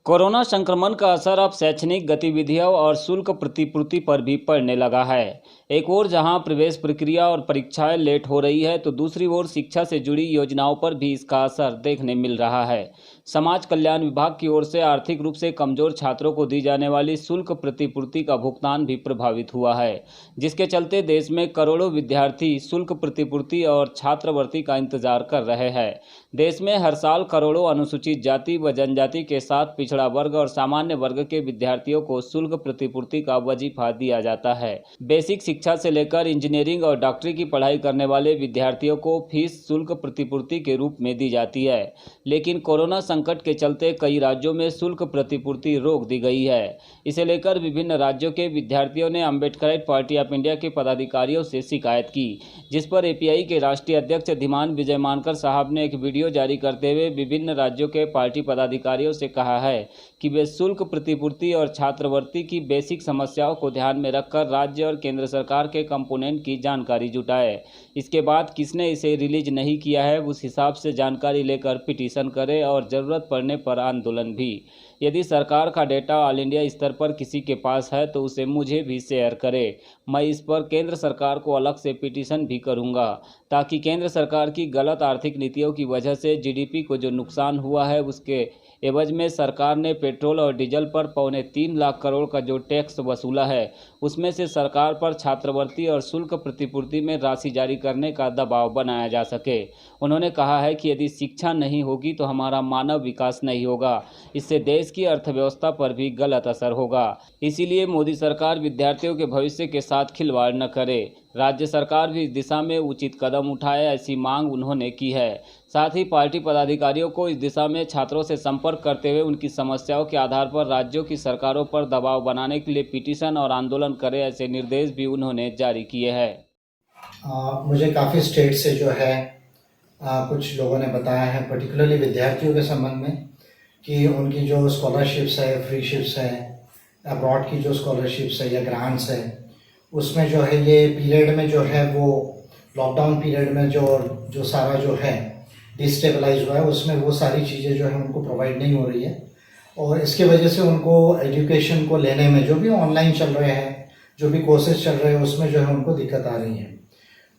Corona संक्रमण का असर अब शैक्षणिक गतिविधियों और शुल्क प्रतिपूर्ति पर भी पड़ने लगा है। एक ओर जहां प्रवेश प्रक्रिया और परीक्षाएं लेट हो रही है, तो दूसरी ओर शिक्षा से जुड़ी योजनाओं पर भी इसका असर देखने मिल रहा है। समाज कल्याण विभाग की ओर से आर्थिक रूप से कमजोर छात्रों को दी जाने वाली शुल्क प्रतिपूर्ति का भुगतान भी प्रभावित हुआ है, जिसके चलते देश में करोड़ों विद्यार्थी शुल्क प्रतिपूर्ति और छात्रवृत्ति का इंतजार कर रहे हैं। देश में हर साल करोड़ों अनुसूचित जाति व जनजाति के साथ पिछड़ा वर्ग और सामान्य वर्ग के विद्यार्थियों को शुल्क प्रतिपूर्ति का वजीफा दिया जाता है। बेसिक शिक्षा से लेकर इंजीनियरिंग और डॉक्टरी की पढ़ाई करने वाले विद्यार्थियों को फीस शुल्क प्रतिपूर्ति के रूप में दी जाती है, लेकिन कोरोना संकट के चलते कई राज्यों में शुल्क प्रतिपूर्ति रोक दी गई है। इसे लेकर विभिन्न राज्यों के विद्यार्थियों ने अम्बेडकराइट पार्टी ऑफ इंडिया के पदाधिकारियों से शिकायत की, जिस पर एपीआई के राष्ट्रीय अध्यक्ष धीमान विजय मानकर साहब ने एक वीडियो जारी करते हुए विभिन्न राज्यों के पार्टी पदाधिकारियों से कहा है कि वे शुल्क प्रतिपूर्ति और छात्रवृत्ति की बेसिक समस्याओं को ध्यान में रखकर राज्य और केंद्र सरकार के कंपोनेंट की जानकारी जुटाए। इसके बाद किसने इसे रिलीज नहीं किया है, उस हिसाब से जानकारी लेकर पिटीशन करे और ज़रूरत पड़ने पर आंदोलन भी। यदि सरकार का डेटा ऑल इंडिया स्तर पर किसी के पास है तो उसे मुझे भी शेयर करे। मैं इस पर केंद्र सरकार को अलग से पिटीशन भी करूंगा, ताकि केंद्र सरकार की गलत आर्थिक नीतियों की वजह से जीडीपी को जो नुकसान हुआ है, उसके एवज में सरकार ने पेट्रोल और डीजल पर 3.25 लाख करोड़ का जो टैक्स वसूला है, उसमें से सरकार पर छात्रवृत्ति और शुल्क प्रतिपूर्ति में राशि जारी करने का दबाव बनाया जा सके। उन्होंने कहा है कि यदि शिक्षा नहीं होगी तो हमारा मानव विकास नहीं होगा, इससे देश की अर्थव्यवस्था पर भी गलत असर होगा। इसीलिए मोदी सरकार विद्यार्थियों के भविष्य के साथ खिलवाड़ न करे। राज्य सरकार भी इस दिशा में उचित कदम उठाए, ऐसी मांग उन्होंने की है। साथ ही पार्टी पदाधिकारियों को इस दिशा में छात्रों से संपर्क करते हुए उनकी समस्याओं के आधार पर राज्यों की सरकारों पर दबाव बनाने के लिए पिटीशन और आंदोलन करे, ऐसे निर्देश भी उन्होंने जारी किए हैं। मुझे काफ़ी स्टेट से जो है कुछ लोगों ने बताया है, पर्टिकुलरली विद्यार्थियों के संबंध में, कि उनकी जो स्कॉलरशिप्स है, फ्रीशिप्स है, अब्रॉड की जो स्कॉलरशिप्स है या ग्रांट्स है, उसमें जो है ये पीरियड में जो है वो लॉकडाउन पीरियड में जो सारा जो है डिस्टेबलाइज हुआ है, उसमें वो सारी चीज़ें जो है उनको प्रोवाइड नहीं हो रही है। और इसके वजह से उनको एजुकेशन को लेने में, जो भी ऑनलाइन चल रहे हैं, जो भी कोर्सेज चल रहे हैं, उसमें जो है उनको दिक्कत आ रही है।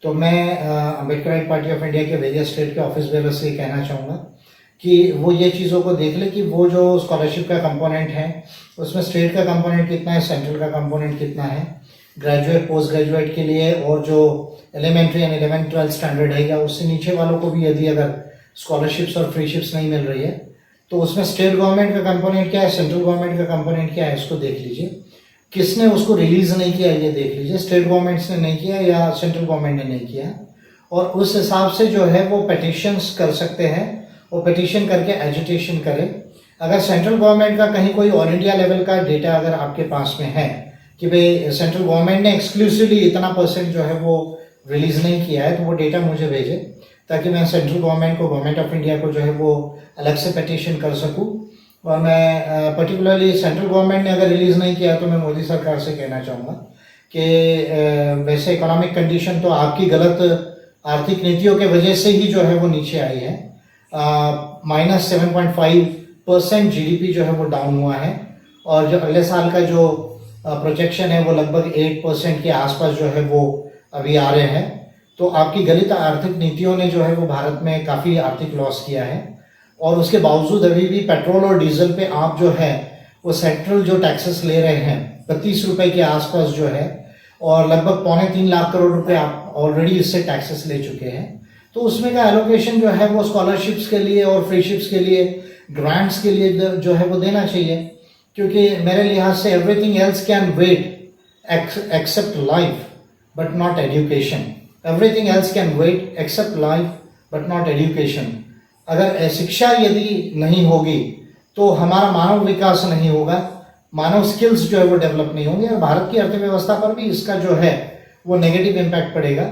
तो मैं अम्बेडकराइट पार्टी ऑफ इंडिया के वेरियस स्टेट के ऑफिस बेरर से कहना चाहूँगा कि वो ये चीज़ों को देख ले कि वो जो स्कॉलरशिप का कंपोनेंट है, उसमें स्टेट का कंपोनेंट कितना है, सेंट्रल का कंपोनेंट कितना है, ग्रेजुएट पोस्ट ग्रेजुएट के लिए, और जो एलिमेंट्री एंड 11-12 स्टैंडर्ड है या उससे नीचे वालों को भी यदि अगर स्कॉलरशिप्स और फ्रीशिप्स नहीं मिल रही है, तो उसमें स्टेट गवर्नमेंट का कंपोनेंट क्या है, सेंट्रल गवर्नमेंट का कंपोनेंट क्या है, इसको देख लीजिए। किसने उसको रिलीज नहीं किया ये देख लीजिए, स्टेट गवर्नमेंट्स ने नहीं किया या सेंट्रल गवर्नमेंट ने नहीं किया, और उस हिसाब से जो है वो पिटिशंस कर सकते हैं और पिटिशन करके एजिटेशन करें। अगर सेंट्रल गवर्नमेंट का कहीं कोई ऑल इंडिया लेवल का डेटा अगर आपके पास में है कि भाई सेंट्रल गवर्नमेंट ने एक्सक्लूसिवली इतना % जो है वो रिलीज नहीं किया है, तो वो डेटा मुझे भेजे, ताकि मैं सेंट्रल गवर्नमेंट को, गवर्नमेंट ऑफ इंडिया को जो है वो अलग से पिटिशन कर सकूं। और मैं पर्टिकुलरली सेंट्रल गवर्नमेंट ने अगर रिलीज़ नहीं किया तो मैं मोदी सरकार से कहना चाहूँगा कि वैसे इकोनॉमिक कंडीशन तो आपकी गलत आर्थिक नीतियों के वजह से ही जो है वो नीचे आई है। -7.5% जीडीपी जो है वो डाउन हुआ है, और जो अगले साल का जो प्रोजेक्शन है वो लगभग 8% के आसपास जो है वो अभी आ रहे हैं। तो आपकी गलत आर्थिक नीतियों ने जो है वो भारत में काफ़ी आर्थिक लॉस किया है, और उसके बावजूद अभी भी पेट्रोल और डीजल पे आप जो है वो सेंट्रल जो टैक्सेस ले रहे हैं 32 रुपये के आसपास जो है, और लगभग 3.25 लाख करोड़ रुपए आप ऑलरेडी इससे टैक्सेस ले चुके हैं। तो उसमें का एलोकेशन जो है वो स्कॉलरशिप्स के लिए और फ्रीशिप्स के लिए, ग्रांट्स के लिए जो है वो देना चाहिए, क्योंकि मेरे लिहाज से everything else can wait except life but not education. Everything else can wait except life but not education. अगर शिक्षा यदि नहीं होगी तो हमारा मानव विकास नहीं होगा, मानव स्किल्स जो है वो डेवलप नहीं होंगे, और भारत की अर्थव्यवस्था पर भी इसका जो है वो नेगेटिव इम्पैक्ट पड़ेगा।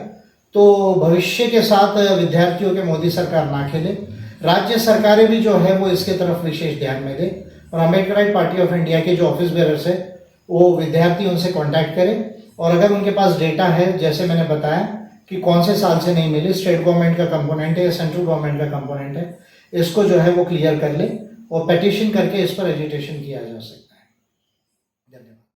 तो भविष्य के साथ विद्यार्थियों के मोदी सरकार ना खेले, राज्य सरकारें भी जो है वो इसके तरफ विशेष ध्यान में दें, और अम्बेडकराइट पार्टी ऑफ इंडिया के जो ऑफिस बेरर्स है वो विद्यार्थी उनसे कॉन्टैक्ट करें, और अगर उनके पास डेटा है, जैसे मैंने बताया कि कौन से साल से नहीं मिली, स्टेट गवर्नमेंट का कंपोनेंट है या सेंट्रल गवर्नमेंट का कंपोनेंट है, इसको जो है वो क्लियर कर ले और पेटिशन करके इस पर एजिटेशन किया जा सकता है। धन्यवाद।